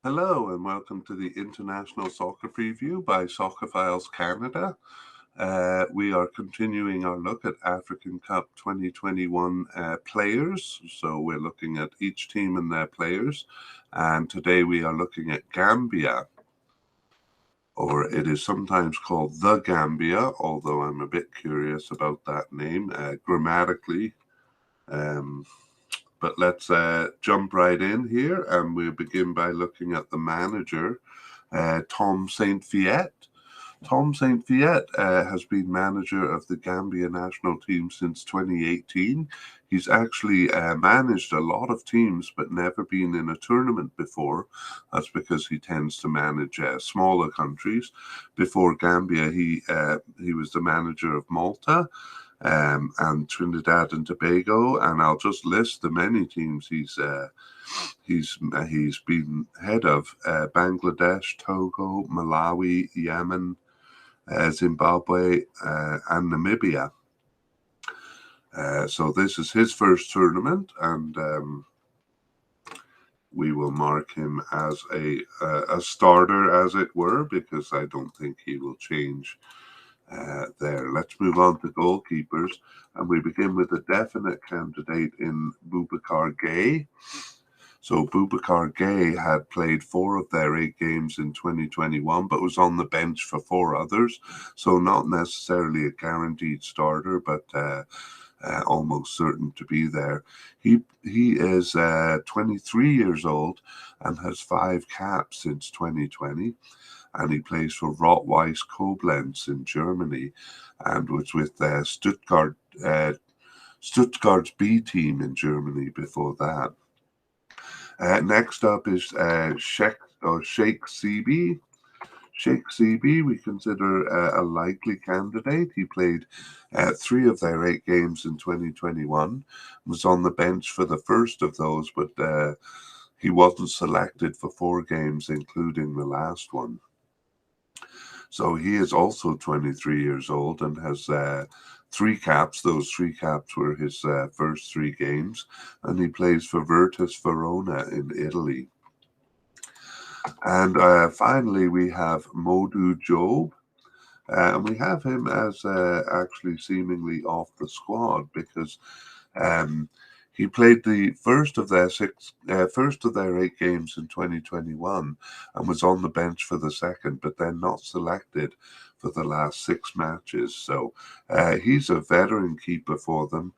Hello and welcome to the International Soccer Preview by Soccer Files Canada. We are continuing our look at African Cup 2021 players. So we're looking at each team and their players. And today we are looking at Gambia, or it is sometimes called the Gambia, although I'm a bit curious about that name grammatically. But let's jump right in here, and we'll begin by looking at the manager, Tom St. Fiet. Tom St. Fiet has been manager of the Gambia national team since 2018. He's actually managed a lot of teams, but never been in a tournament before. That's because he tends to manage smaller countries. Before Gambia, he was the manager of Malta, and Trinidad and Tobago, and I'll just list the many teams he's been head of: Bangladesh, Togo, Malawi, Yemen, Zimbabwe, and Namibia. So this is his first tournament, and we will mark him as a starter, as it were, because I don't think he will change there. Let's move on to goalkeepers, and we begin with a definite candidate in Bubakar Gaye. So Bubakar Gaye had played 4 of their 8 games in 2021, but was on the bench for 4 others. So not necessarily a guaranteed starter, but almost certain to be there. He is 23 years old and has 5 caps since 2020. And he plays for Rot-Weiss Koblenz in Germany, and was with Stuttgart's B team in Germany before that. Next up is Sheikh Sibi. Sheikh Sibi we consider a likely candidate. He played 3 of their 8 games in 2021, was on the bench for the first of those, but he wasn't selected for 4 games, including the last one. So he is also 23 years old and has 3 caps. Those 3 caps were his first 3 games, and he plays for Virtus Verona in Italy. And finally, we have Modu Job, and we have him as actually seemingly off the squad because he played the first of their 8 games in 2021 and was on the bench for the second, but then not selected for the last 6 matches. So he's a veteran keeper for them,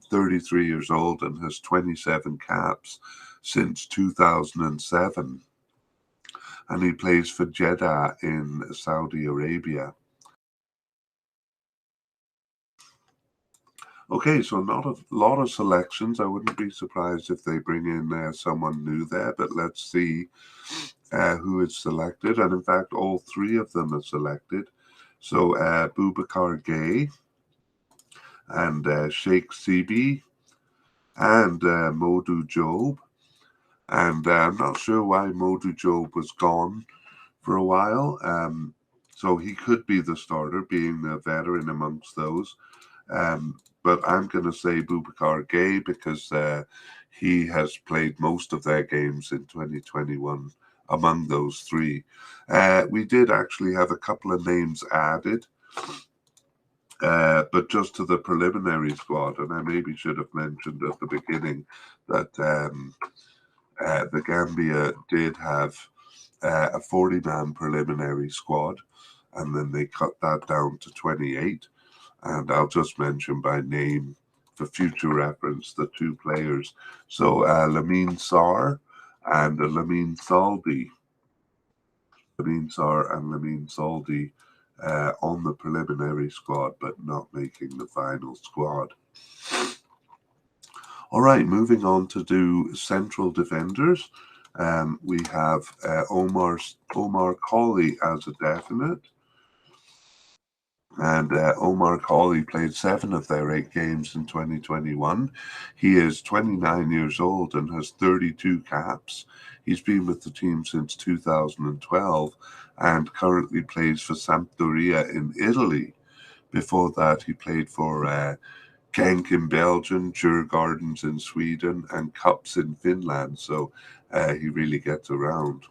33 years old, and has 27 caps since 2007. And he plays for Jeddah in Saudi Arabia. Okay, so not a lot of selections. I wouldn't be surprised if they bring in someone new there, but let's see who is selected. And in fact, all 3 of them are selected. So Bubakar Gaye and Sheikh Sibi and Modu Job. And I'm not sure why Modu Job was gone for a while. So he could be the starter, being the veteran amongst those. But I'm going to say Bubakar Gaye because he has played most of their games in 2021 among those 3. We did actually have a couple of names added, but just to the preliminary squad. And I maybe should have mentioned at the beginning that the Gambia did have a 40-man preliminary squad, and then they cut that down to 28. And I'll just mention by name for future reference the 2 players. So Lamine Sarr and Lamine Saldi. Lamine Sarr and Lamine Saldi on the preliminary squad, but not making the final squad. All right, moving on to do central defenders. We have Omar Gay as a definite. And Omar Gay played 7 of their 8 games in 2021. He is 29 years old and has 32 caps. He's been with the team since 2012 and currently plays for Sampdoria in Italy. Before that, he played for Genk in Belgium, Djurgårdens in Sweden, and Cups in Finland. So he really gets around.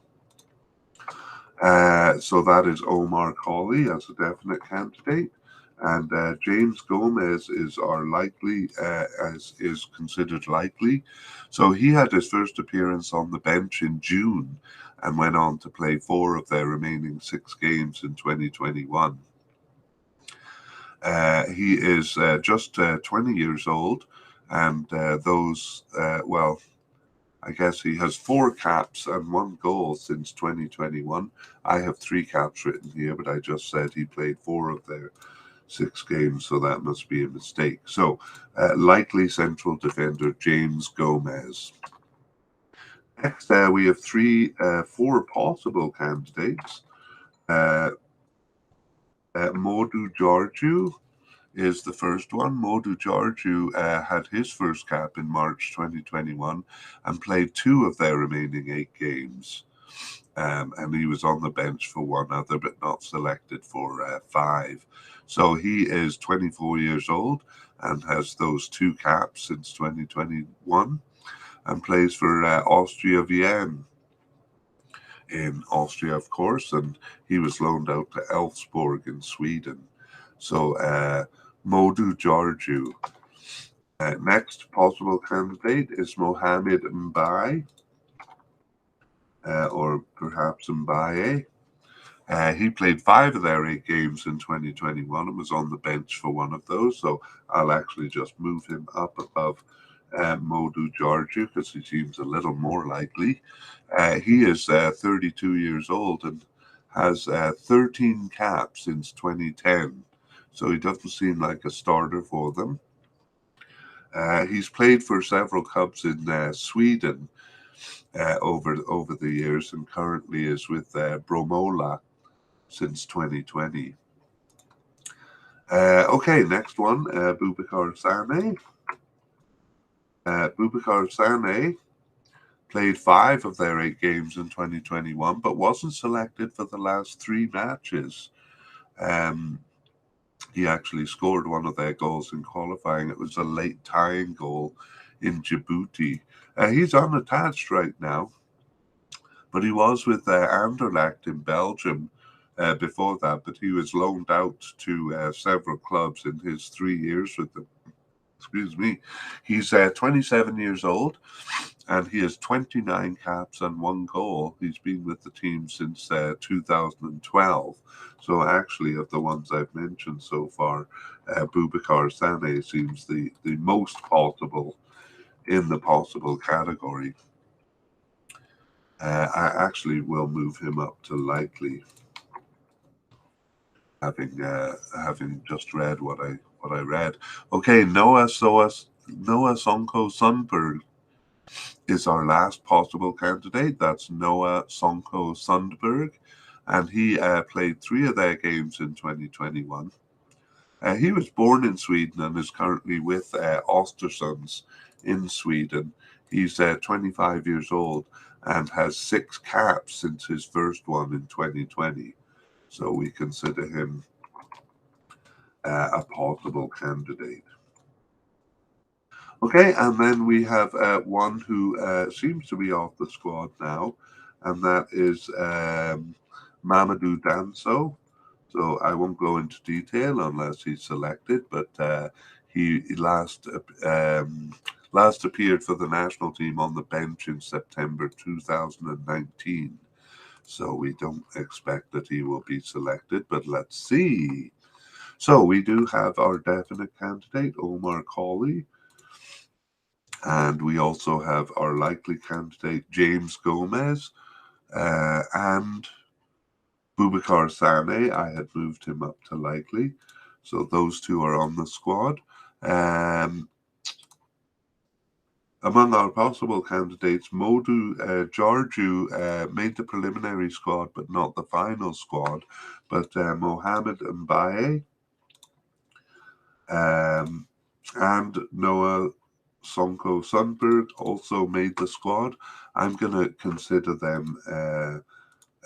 So that is Omar Gay as a definite candidate. And James Gomez is is considered likely. So he had his first appearance on the bench in June and went on to play 4 of their remaining 6 games in 2021. He is just 20 years old, and I guess he has 4 caps and 1 goal since 2021. I have 3 caps written here, but I just said he played 4 of their 6 games, so that must be a mistake. So, likely central defender James Gomez. Next, we have 4 possible candidates. Modu Barrow is the first one. Modu Barrow had his first cap in March 2021 and played 2 of their remaining 8 games. And he was on the bench for 1 other, but not selected for 5. So he is 24 years old and has those 2 caps since 2021 and plays for Austria Vienna in Austria, of course, and he was loaned out to Elfsborg in Sweden. So Modu Barrow. Next possible candidate is Mohamed Mbaye, or perhaps Mbaye. He played 5 of their 8 games in 2021 and was on the bench for 1 of those. So I'll actually just move him up above Modu Barrow because he seems a little more likely. He is 32 years old and has 13 caps since 2010. So he doesn't seem like a starter for them. He's played for several clubs in Sweden over the years and currently is with Bromola since 2020. Okay, next one, Bubakar Sammy. Bubakar Sammy played 5 of their 8 games in 2021, but wasn't selected for the last 3 matches. He actually scored 1 of their goals in qualifying. It was a late tying goal in Djibouti. He's unattached right now, but he was with Anderlecht in Belgium before that, but he was loaned out to several clubs in his 3 years with them. Excuse me. He's 27 years old, and he has 29 caps and 1 goal. He's been with the team since 2012. So actually, of the ones I've mentioned so far, Bubakar Sammy seems the most possible in the possible category. I actually will move him up to likely, having just read what I read. Okay, Noah Sonko Sundberg is our last possible candidate. That's Noah Sonko Sundberg, and he played 3 of their games in 2021. He was born in Sweden and is currently with Östersunds in Sweden. He's 25 years old and has 6 caps since his first one in 2020. So we consider him a possible candidate. Okay, and then we have one who seems to be off the squad now, and that is Mamadou Danso. So I won't go into detail unless he's selected, but he last appeared for the national team on the bench in September 2019. So we don't expect that he will be selected, but let's see. So we do have our definite candidate, Omar Gay. And we also have our likely candidate, James Gomez, and Bubakar Sammy. I had moved him up to likely. So those 2 are on the squad. Among our possible candidates, Modu Barrow made the preliminary squad, but not the final squad. But Mohamed Mbaye and Noah Sonko Sundberg also made the squad. I'm going to consider them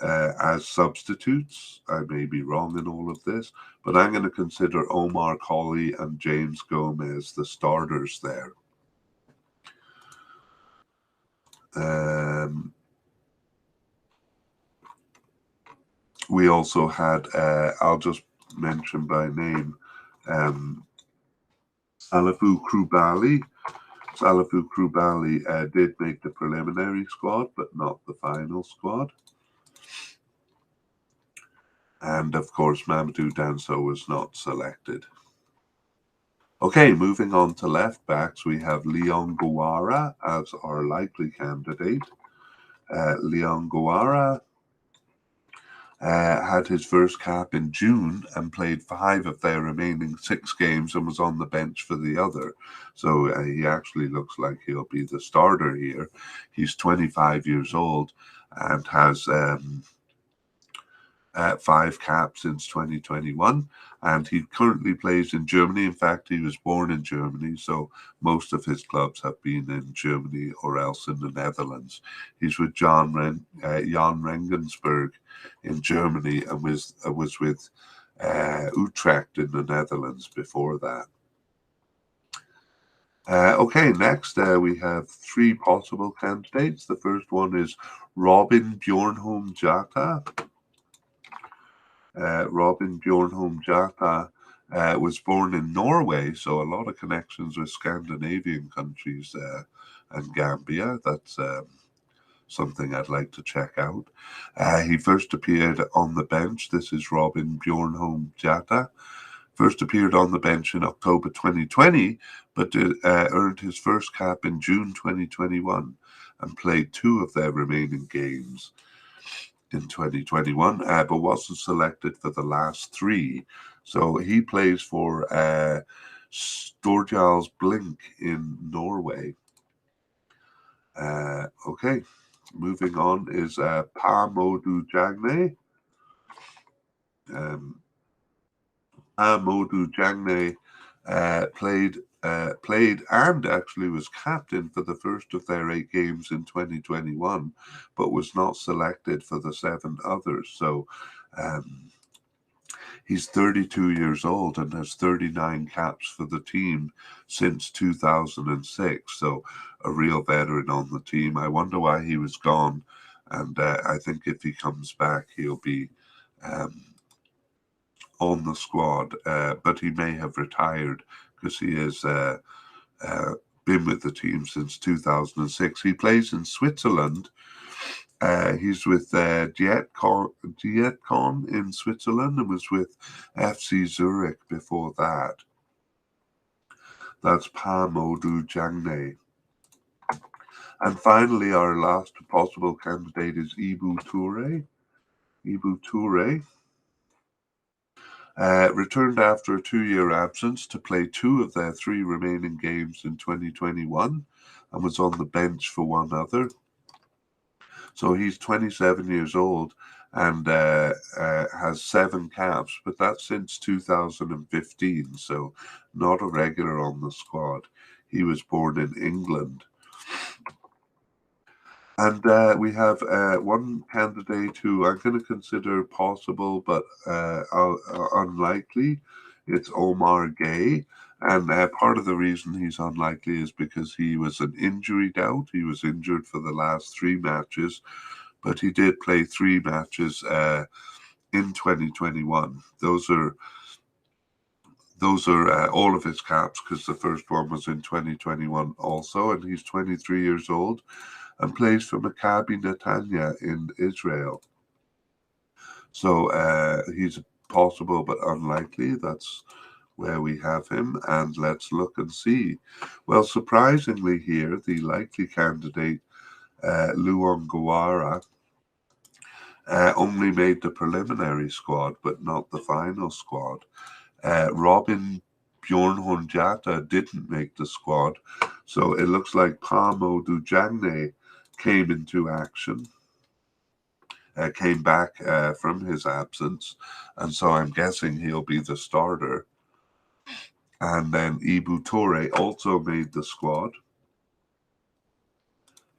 as substitutes. I may be wrong in all of this, but I'm going to consider Omar Gay and James Gomez the starters there. We also had, I'll just mention by name, Salifou Koulibaly. Salifou Koulibaly did make the preliminary squad, but not the final squad. And of course, Mamadou Danso was not selected. Okay, moving on to left backs, we have Leon Guara as our likely candidate. Leon Guara had his first cap in June and played 5 of their remaining 6 games and was on the bench for the other. So he actually looks like he'll be the starter here. He's 25 years old and has 5 caps since 2021, and he currently plays in Germany. In fact, he was born in Germany, so most of his clubs have been in Germany or else in the Netherlands. He's with Jan Regensburg in Germany and was with Utrecht in the Netherlands before that. Okay, next we have 3 possible candidates. The first one is Robin Bjornholm Jatta. Robin Bjornholm Jatta was born in Norway, so a lot of connections with Scandinavian countries and Gambia. That's something I'd like to check out. He first appeared on the bench. This is Robin Bjornholm Jatta. First appeared on the bench in October 2020, but earned his first cap in June 2021 and played 2 of their remaining games in 2021, but wasn't selected for the last 3. So he plays for Stjørdals Blink in Norway. Okay, moving on is Modu Jagne. Modu Jagne played and actually was captain for the first of their 8 games in 2021, but was not selected for the 7 others. So he's 32 years old and has 39 caps for the team since 2006. So a real veteran on the team. I wonder why he was gone. And I think if he comes back, he'll be on the squad. But he may have retired because he has been with the team since 2006. He plays in Switzerland. He's with Dietcon in Switzerland and was with FC Zurich before that. That's Modu Jagne. And finally, our last possible candidate is Ibu Toure. Ibu Toure returned after a 2-year absence to play 2 of their 3 remaining games in 2021 and was on the bench for 1 other. So he's 27 years old and has 7 caps, but that's since 2015, so not a regular on the squad. He was born in England. And we have 1 candidate who I'm going to consider possible but unlikely. It's Omar Gay. And part of the reason he's unlikely is because he was an injury doubt. He was injured for the last 3 matches, but he did play 3 matches in 2021. Those are all of his caps because the first one was in 2021 also, and he's 23 years old and plays for Maccabi Netanya in Israel. So he's possible but unlikely. That's where we have him, and let's look and see. Well, surprisingly here, the likely candidate, Leon Guara, only made the preliminary squad, but not the final squad. Robin Bjornholm Jatta didn't make the squad, so it looks like Modu Jagne came into action. Came back from his absence, and so I'm guessing he'll be the starter. And then Ibu Toure also made the squad.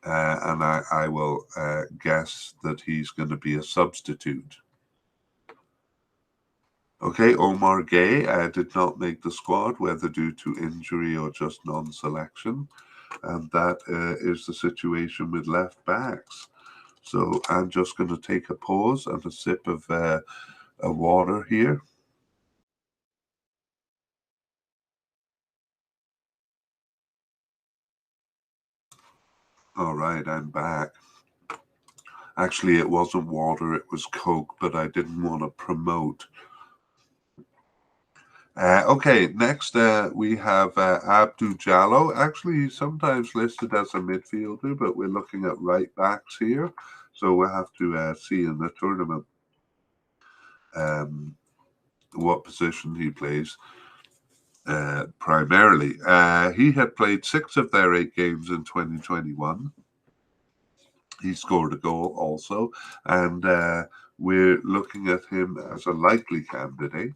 and I will guess that he's going to be a substitute. Okay, Omar Gay did not make the squad, whether due to injury or just non-selection. And that is the situation with left backs. So I'm just going to take a pause and a sip of water here. All right, I'm back. Actually, it wasn't water, it was Coke, but I didn't want to promote. Okay, next we have Abdu Jallow. Actually, he's sometimes listed as a midfielder, but we're looking at right backs here. So we'll have to see in the tournament what position he plays primarily. He had played 6 of their 8 games in 2021. He scored a goal also, and we're looking at him as a likely candidate.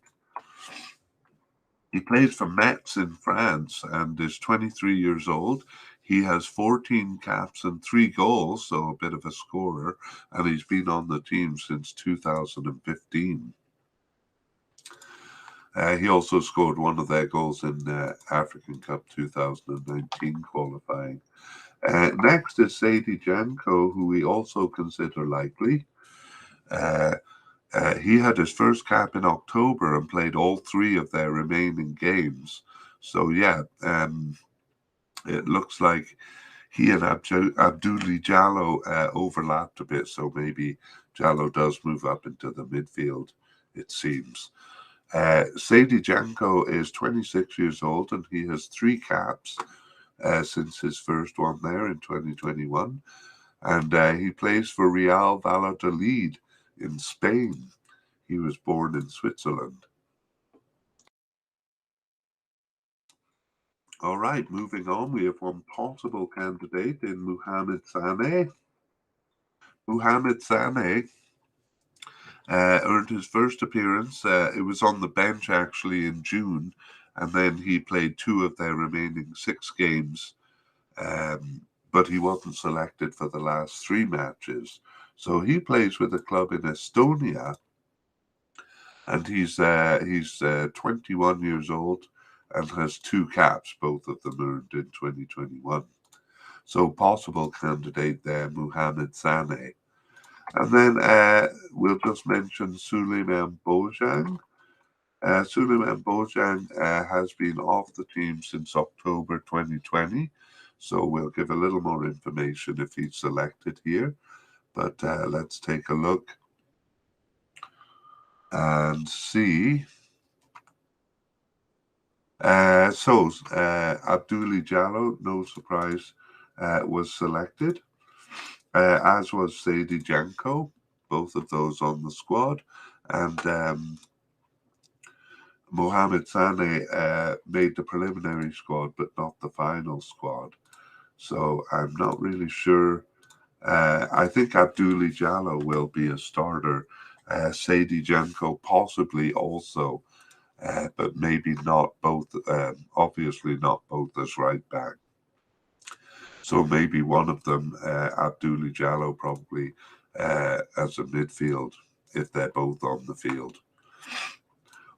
He plays for Metz in France and is 23 years old. He has 14 caps and 3 goals, so a bit of a scorer, and he's been on the team since 2015. He also scored one of their goals in African Cup 2019 qualifying. Next is Sadie Janko, who we also consider likely. He had his first cap in October and played all 3 of their remaining games. So, yeah, it looks like he and Abdu Jallow overlapped a bit. So maybe Jallow does move up into the midfield, it seems. Sadie Janko is 26 years old and he has 3 caps since his first one there in 2021. And he plays for Real Valladolid in Spain. He was born in Switzerland. All right, moving on, we have one possible candidate in Mohamed Sané. Mohamed Sané earned his first appearance. It was on the bench actually in June, and then he played 2 of their remaining 6 games, but he wasn't selected for the last 3 matches. So he plays with a club in Estonia, and he's 21 years old and has 2 caps, both of them earned in 2021. So possible candidate there, Mohamed Sané. And then we'll just mention Suleiman Bojang. Suleiman Bojang has been off the team since October 2020. So we'll give a little more information if he's selected here. But let's take a look and see. Abdu Jallow, no surprise, was selected, as was Sadie Janko, both of those on the squad. And Mohamed Sané made the preliminary squad, but not the final squad. So I'm not really sure. I think Abdu Jallow will be a starter. Sadie Janko possibly also. But maybe not both, obviously not both as right back. So maybe one of them, Abdu Jallow, probably as a midfield, if they're both on the field.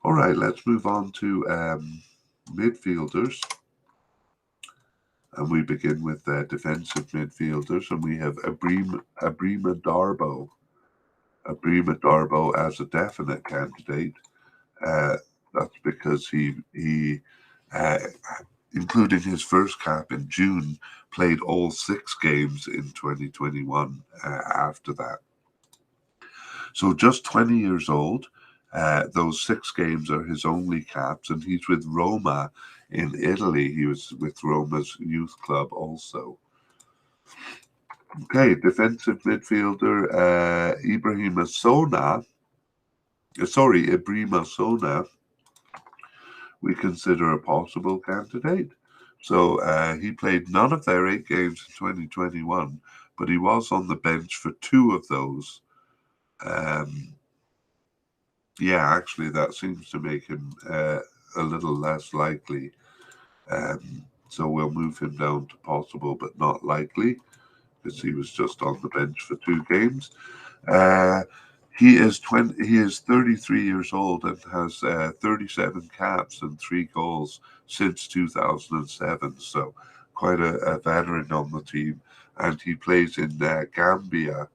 All right, let's move on to midfielders. And we begin with defensive midfielders, and we have Ibree Mccauley. Ibree Mccauley as a definite candidate. That's because he including his first cap in June, played all 6 games in 2021 after that. So just 20 years old. Those 6 games are his only caps, and he's with Roma in Italy. He was with Roma's youth club also. Okay, defensive midfielder Ibree Mccauley, we consider a possible candidate. So he played none of their 8 games in 2021, but he was on the bench for 2 of those. Actually, that seems to make him a little less likely. So we'll move him down to possible but not likely, because he was just on the bench for 2 games. He is 33 years old and has 37 caps and 3 goals since 2007. So quite a veteran on the team. And he plays in Gambia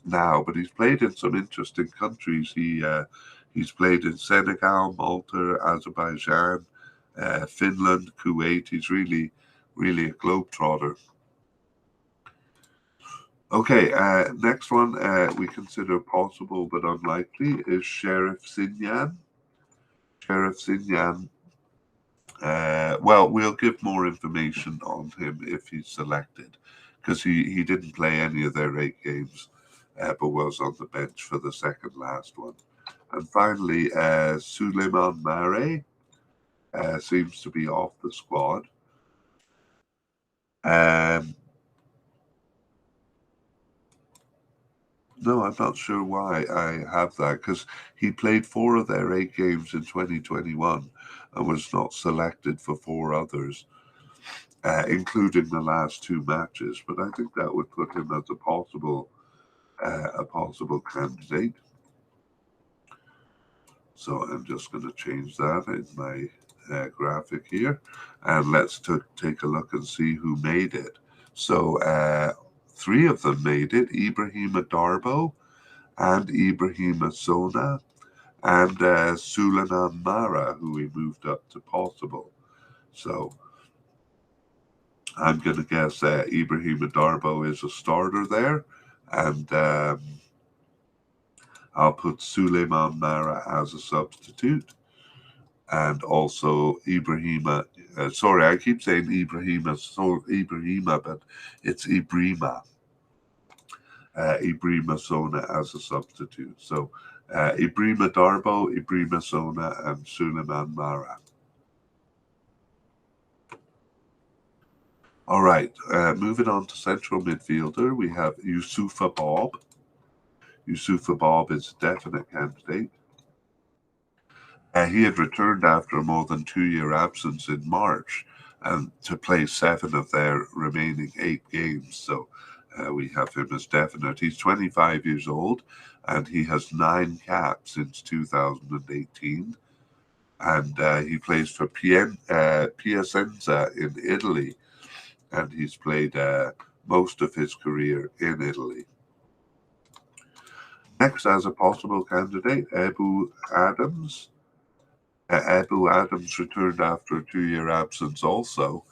now, but he's played in some interesting countries. He's played in Senegal, Malta, Azerbaijan, Finland, Kuwait. He's really a globetrotter. Okay, next one we consider possible but unlikely is Sheriff Sinyan. Sheriff Sinyan, well, we'll give more information on him if he's selected, because he didn't play any of their 8 games, but was on the bench for the second last one. And finally, Suleiman Mare seems to be off the squad. No, I'm not sure why I have that, because he played 4 of their 8 games in 2021 and was not selected for 4 others, including the last 2 matches. But I think that would put him as a possible candidate. So I'm just going to change that in my graphic here, and let's take a look and see who made it. So 3 of them made it: Ibree Mccauley and Ibree Mccauley and Suleiman Mara, who we moved up to possible. So I'm going to guess Ibree Mccauley is a starter there, and I'll put Suleiman Mara as a substitute. And also Ibrahima, sorry, I keep saying Ibrahima, but it's Ibrima. Ibrima Sona as a substitute. So Ibrima Darbo, Ibrima Sona, and Suleiman Mara. All right, moving on to central midfielder, we have Youssoufa Bob. Youssoufa Bob is a definite candidate. He had returned after a more than 2-year absence in March and to play 7 of their remaining 8 games. So we have him as definite. He's 25 years old and he has 9 caps since 2018. And he plays for Piacenza in Italy, and he's played most of his career in Italy. Next, as a possible candidate, Ebou Adams. Ebou Adams returned after a 2-year absence also.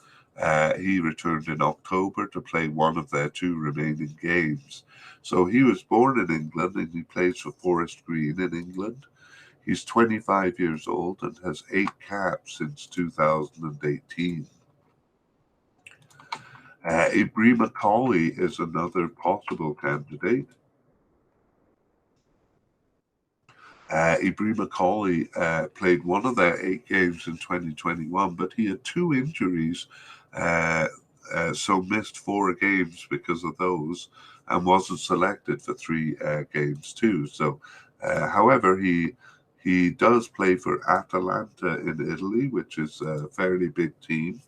He returned in October to play 1 of their 2 remaining games. So he was born in England and he plays for Forest Green in England. He's 25 years old and has 8 caps since 2018. Ibree Mccauley is another possible candidate. Ibree Mccauley played 1 of their 8 games in 2021, but he had 2 injuries, so missed 4 games because of those, and wasn't selected for 3 games too. So, however, he does play for Atalanta in Italy, which is a fairly big team,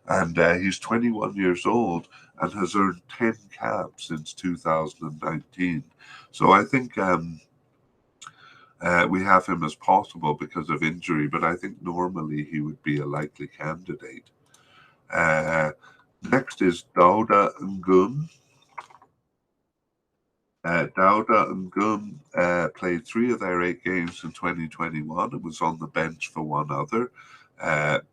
and he's 21 years old and has earned 10 caps since 2019. So I think we have him as possible because of injury, but I think normally he would be a likely candidate. Next is Dauda Ngun. Dauda Ngun played 3 of their 8 games in 2021 and was on the bench for 1 other,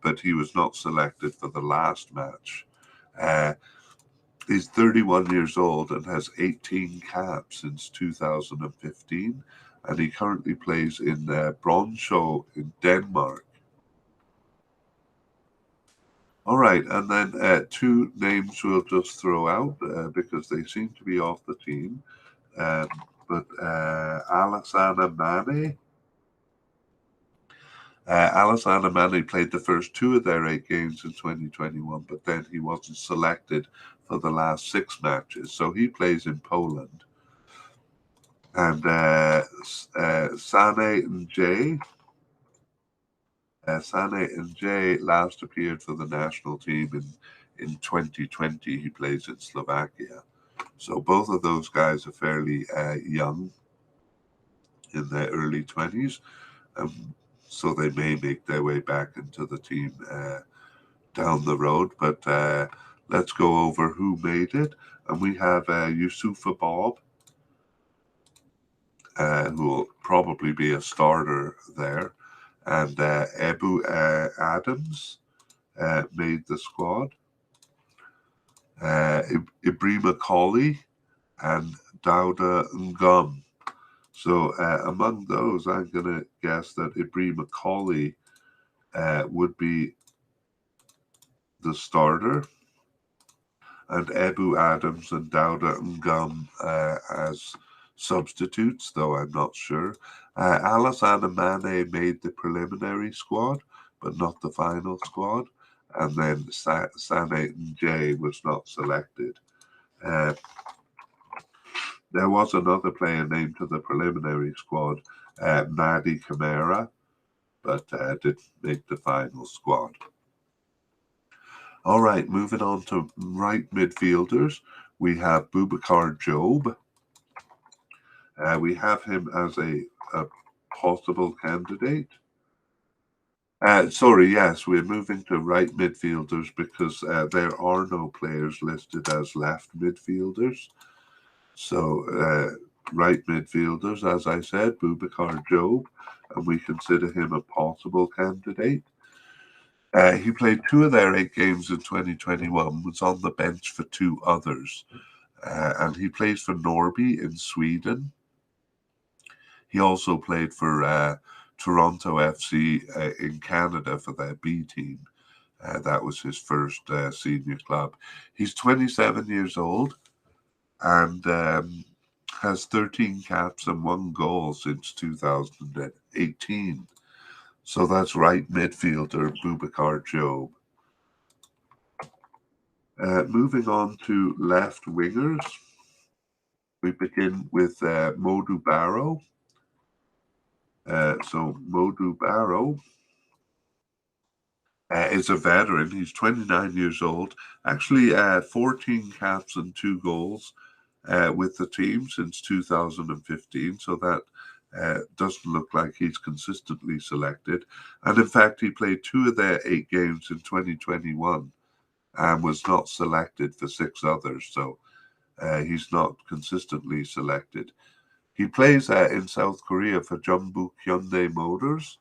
but he was not selected for the last match. He's 31 years old and has 18 caps since 2015, and he currently plays in Brøndby in Denmark. All right, and then 2 names we'll just throw out because they seem to be off the team. But Alassane Mane. Alassane Mane played the first 2 of their 8 games in 2021, but then he wasn't selected for the last 6 matches. So he plays in Poland. And Sane N'Jay. Sane N'Jay last appeared for the national team in 2020 he plays in Slovakia. So both of those guys are fairly young, in their early 20s. So they may make their way back into the team down the road. But let's go over who made it. And we have Youssoufa Bob, who will probably be a starter there. And Ebu Adams made the squad. Ibree Mccauley and Dauda Ngum. So among those, I'm going to guess that Ibree Mccauley would be the starter, and Ebu Adams and Dauda Ngum as substitutes, though I'm not sure. Alassane Mane made the preliminary squad, but not the final squad. And then Sane Njay was not selected. There was another player named to the preliminary squad, Madi Camara, but didn't make the final squad. All right, moving on to right midfielders, we have Bubakar Jobe. We have him as a possible candidate. Yes, we're moving to right midfielders because there are no players listed as left midfielders. So right midfielders, as I said, Bubakar Jobe, and we consider him a possible candidate. He played 2 of their 8 games in 2021, was on the bench for 2 others, and he plays for Norrby in Sweden. He also played for Toronto FC in Canada for their B team. That was his first senior club. He's 27 years old and has 13 caps and 1 goal since 2018. So that's right midfielder Bubakar Jobe. Moving on to left wingers, we begin with Modu Barrow. So Modu Barrow is a veteran. He's 29 years old. Actually, 14 caps and 2 goals with the team since 2015. So that doesn't look like he's consistently selected. And in fact, he played 2 of their 8 games in 2021 and was not selected for 6 others. So he's not consistently selected. He plays in South Korea for Jeonbuk Hyundai Motors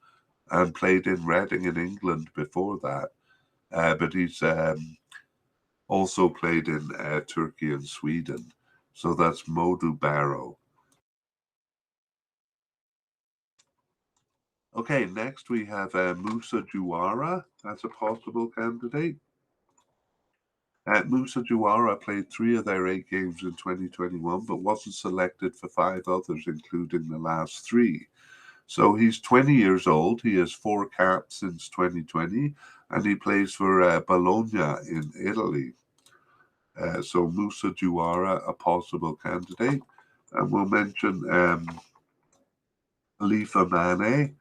and played in Reading in England before that. But he's also played in Turkey and Sweden. So that's Modu Barrow. Okay, next we have Moussa Juwara as a possible candidate. Moussa Juwara played 3 of their 8 games in 2021, but wasn't selected for 5 others, including the last 3. So he's 20 years old. He has 4 caps since 2020, and he plays for Bologna in Italy. So Moussa Juwara, a possible candidate. And we'll mention Khalifa Mane.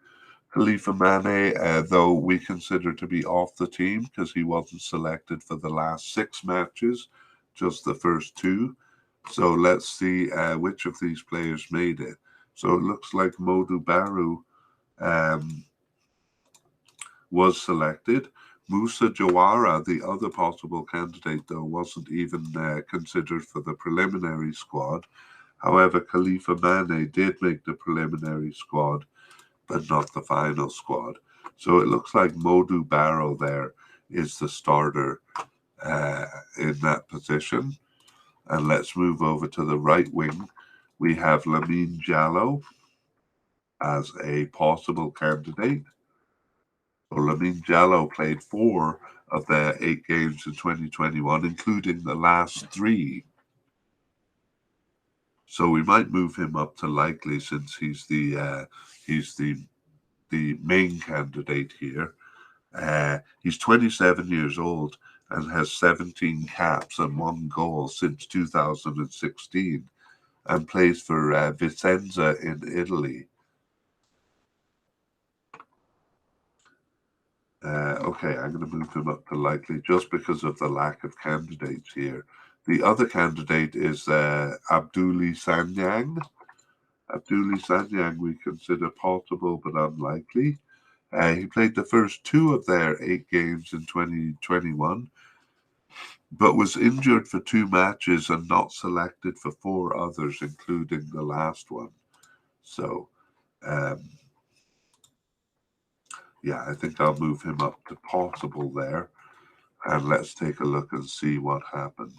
Khalifa Mane, though we consider to be off the team because he wasn't selected for the last 6 matches, just the first 2. So let's see which of these players made it. So it looks like Modu Barrow was selected. Moussa Juwara, the other possible candidate, though, wasn't even considered for the preliminary squad. However, Khalifa Mane did make the preliminary squad, but not the final squad. So it looks like Modu Barrow there is the starter in that position. And let's move over to the right wing. We have Lamine Giallo as a possible candidate. So Lamine Giallo played 4 of their 8 games in 2021, including the last 3. So we might move him up to likely since he's the main candidate here. He's 27 years old and has 17 caps and 1 goal since 2016 and plays for Vicenza in Italy. Okay, I'm going to move him up to likely just because of the lack of candidates here. The other candidate is Abdoulaye Sanyang. Abdoulaye Sanyang we consider possible but unlikely. He played the first 2 of their 8 games in 2021, but was injured for 2 matches and not selected for 4 others, including the last one. So, yeah, I think I'll move him up to possible there. And let's take a look and see what happened.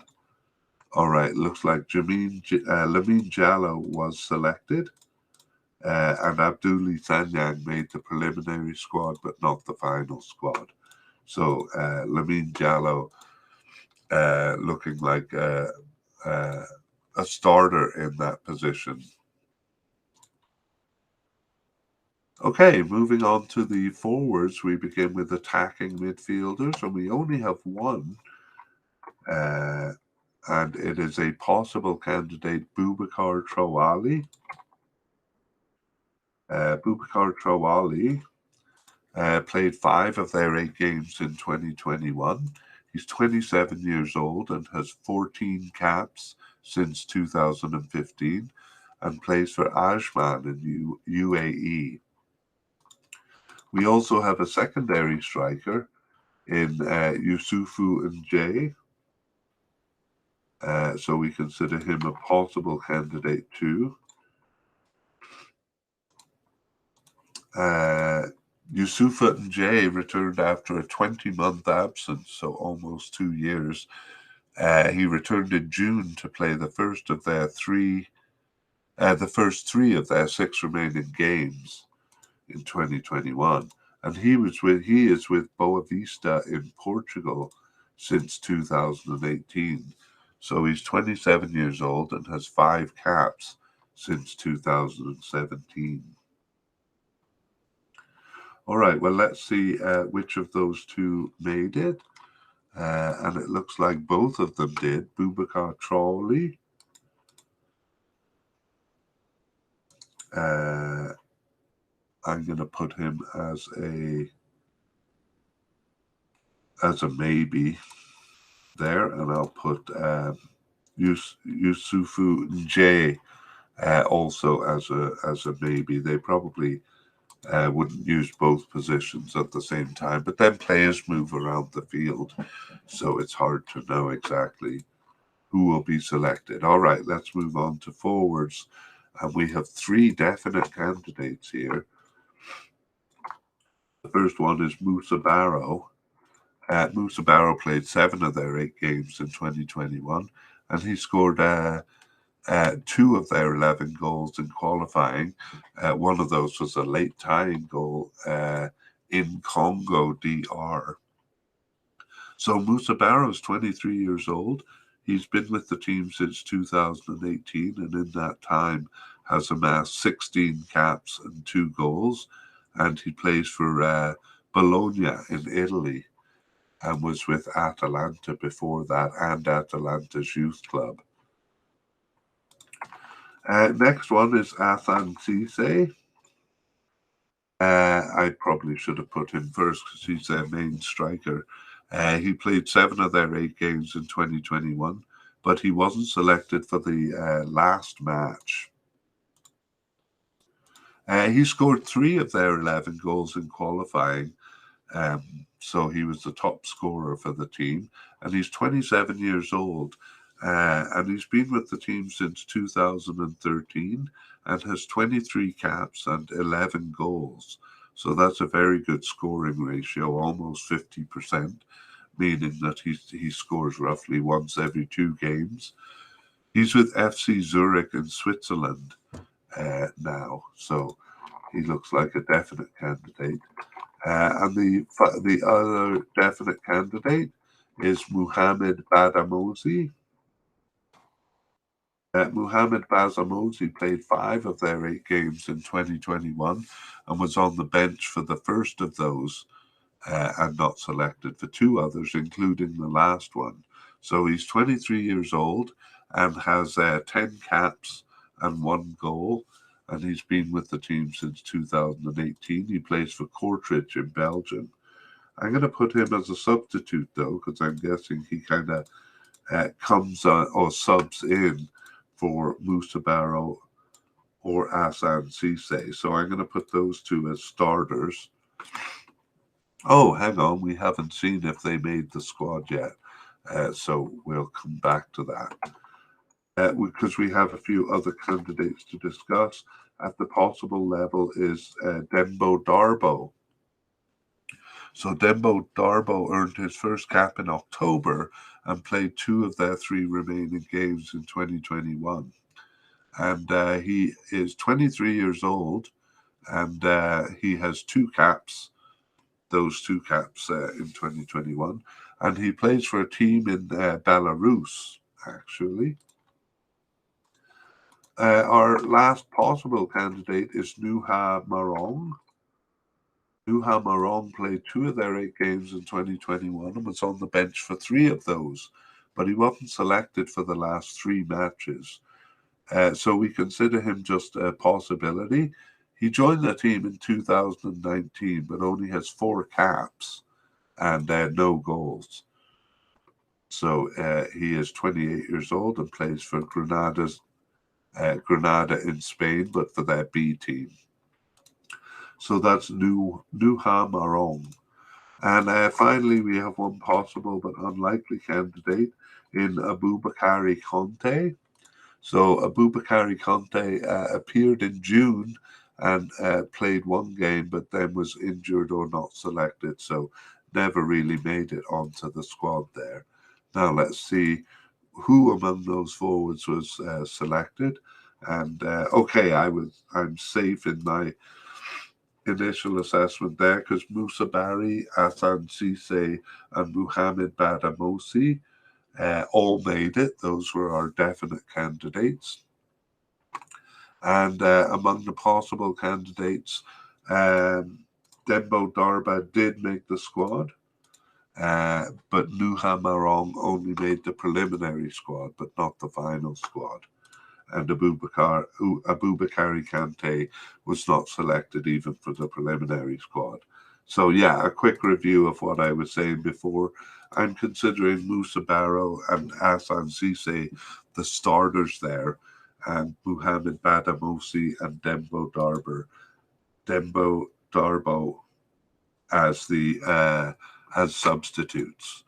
All right, looks like Lamine Giallo was selected. And Abdoulaye Sanyang made the preliminary squad, but not the final squad. So Lamine Giallo looking like a starter in that position. Okay, moving on to the forwards, we begin with attacking midfielders, and we only have one, and it is a possible candidate, Bubakar Trowali. Bubakar Trowali played 5 of their 8 games in 2021. He's 27 years old and has 14 caps since 2015 and plays for Ajman in UAE. We also have a secondary striker in Yusufu Nje, so we consider him a possible candidate too. Yusufa Nje returned after a 20-month absence, so almost 2 years. He returned in June to play the first 3 of their 6 remaining games in 2021, and he is with Boa Vista in Portugal since 2018. So he's 27 years old and has 5 caps since 2017. All right, well, let's see which of those 2 made it. And it looks like both of them did. Bubakar Trowali. I'm going to put him as a maybe there, and I'll put Yusufu Nje also as a maybe. They probably wouldn't use both positions at the same time, but then players move around the field, so it's hard to know exactly who will be selected. All right, let's move on to forwards, and we have 3 definite candidates here. The first one is Musabarrow. Musabarrow played 7 of their 8 games in 2021, and he scored 2 of their 11 goals in qualifying. One of those was a late tying goal in Congo DR. So Musabarrow is 23 years old. He's been with the team since 2018, and in that time has amassed 16 caps and 2 goals. And he plays for Bologna in Italy and was with Atalanta before that, and Atalanta's youth club. Next one is Athan Cisse. I probably should have put him first because he's their main striker. He played 7 of their 8 games in 2021, but he wasn't selected for the last match. He scored 3 of their 11 goals in qualifying, so he was the top scorer for the team, and he's 27 years old, and he's been with the team since 2013 and has 23 caps and 11 goals. So that's a very good scoring ratio, almost 50%, meaning that he scores roughly once every 2 games. He's with FC Zurich in Switzerland now, so he looks like a definite candidate. And the other definite candidate is Mohamed Badamosi. Mohamed Bazamosi played 5 of their 8 games in 2021 and was on the bench for the first of those and not selected for 2 others, including the last one. So he's 23 years old and has 10 caps and 1 goal, and he's been with the team since 2018. He plays for Kortrijk in Belgium. I'm going to put him as a substitute, though, because I'm guessing he kind of comes or subs in for Musabarrow or Asan Cisse. So I'm going to put those two as starters. Oh, hang on. We haven't seen if they made the squad yet. So we'll come back to that. Because we have a few other candidates to discuss. At the possible level is Dembo Darbo. So Dembo Darbo earned his first cap in October and played 2 of their 3 remaining games in 2021. And he is 23 years old, and he has 2 caps, those 2 caps in 2021. And he plays for a team in Belarus, actually. Our last possible candidate is Nuha Marong. Nuha Marong played 2 of their 8 games in 2021 and was on the bench for 3 of those, but he wasn't selected for the last 3 matches. So we consider him just a possibility. He joined the team in 2019, but only has 4 caps and no goals. So he is 28 years old and plays for Granada in Spain, but for their B team. So that's Nuha Marong. And finally, we have one possible but unlikely candidate in Abubakari Kante. So Abubakari Kante appeared in June and played 1 game, but then was injured or not selected, so never really made it onto the squad there. Now let's see who among those forwards was selected. And okay, I'm safe in my initial assessment there because Musabarrow, Asan Cisse, and Muhammad Badamosi all made it. Those were our definite candidates. And among the possible candidates, Dembo Darba did make the squad, but Nuha Marong only made the preliminary squad, but not the final squad. And Abubakari Kante was not selected even for the preliminary squad. So yeah, a quick review of what I was saying before. I'm considering Musabarrow and Asan Cisse the starters there, and Muhammad Badamosi and Dembo Darbo as the as substitutes.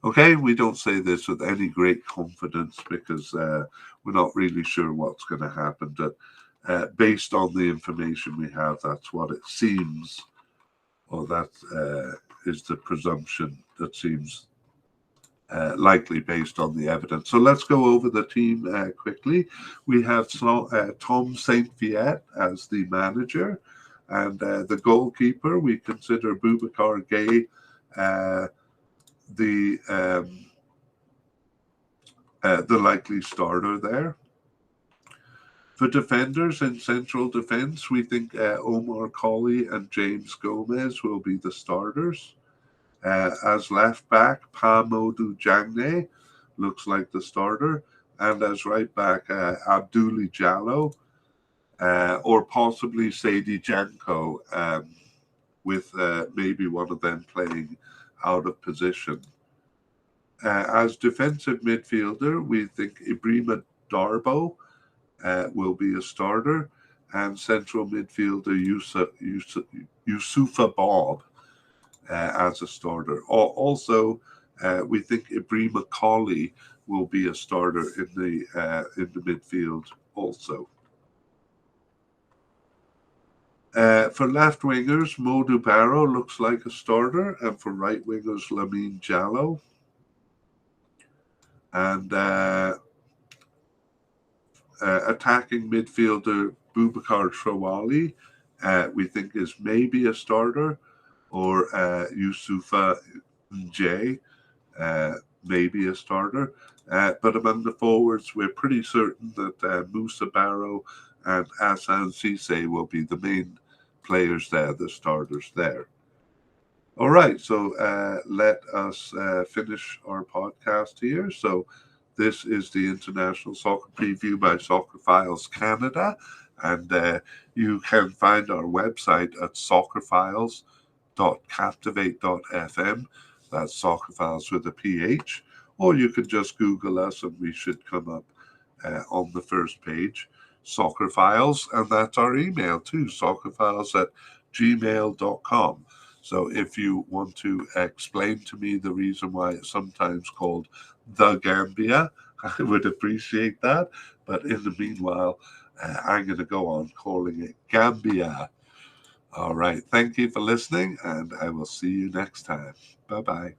Okay, we don't say this with any great confidence because we're not really sure what's going to happen. But based on the information we have, that's what it seems, or that is the presumption that seems likely based on the evidence. So let's go over the team quickly. We have Tom St. Viet as the manager, and the goalkeeper, we consider Bubakar Gaye the likely starter there. For defenders in central defence, we think Omar Gay and James Gomez will be the starters. As left back, Modu Jallow looks like the starter. And as right back, Abdu Jallow or possibly Sadie Janko, with maybe one of them playing out of position. As defensive midfielder, we think Ibree Mccauley will be a starter, and central midfielder Youssoufa Bob as a starter. Also, we think Ibree Mccauley will be a starter in the midfield also. For left wingers, Modu Barrow looks like a starter, and for right wingers, Lamine Giallo. And attacking midfielder Bubakar Trowali, we think is maybe a starter, or Youssoufa N'Jay, maybe a starter. But among the forwards, we're pretty certain that Musabarrow and Asan Cisse will be the main players there, the starters there. All right, so let us finish our podcast here. So this is the International Soccer Preview by Soccer Files Canada, and you can find our website at soccerfiles.com. soccerfiles.captivate.fm. That's Soccer Files with a PH. Or you can just Google us and we should come up on the first page. Soccer Files, and that's our email too, soccerfiles@gmail.com. So if you want to explain to me the reason why it's sometimes called the Gambia, I would appreciate that. But in the meanwhile, I'm going to go on calling it Gambia. All right. Thank you for listening, and I will see you next time. Bye-bye.